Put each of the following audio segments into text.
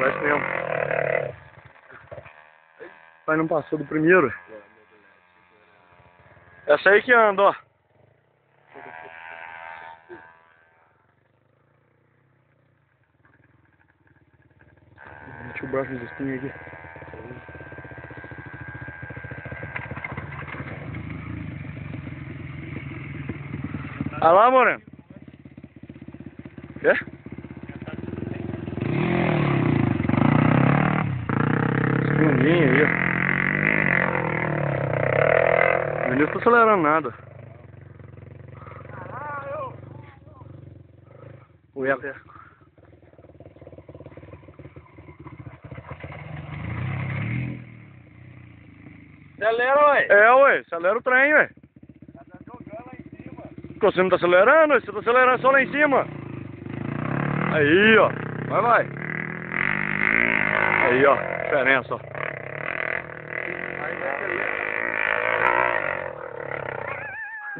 Parece mesmo. Pai, não passou do primeiro. Essa aí que anda, ó. Deixa o braço nos espinhos aqui. Olha lá, Moreno. Quê? Escondinho aí, ó. O menino tá acelerando nada. O eco. Acelera, ué. É, ué. Acelera o trem, ué. Tá jogando lá em cima. Porque você não tá acelerando, ué. Você tá acelerando só lá em cima. Aí, ó. Vai. Aí, ó. Diferença, ó.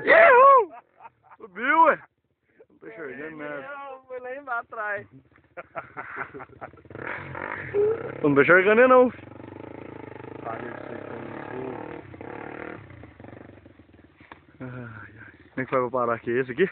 Uhul! Subiu, ué. Não tô enxergando nada. Não, foi lá embaixo atrás. Não tô enxergando não. Ai, ai. Como é que vai parar aqui? Esse aqui?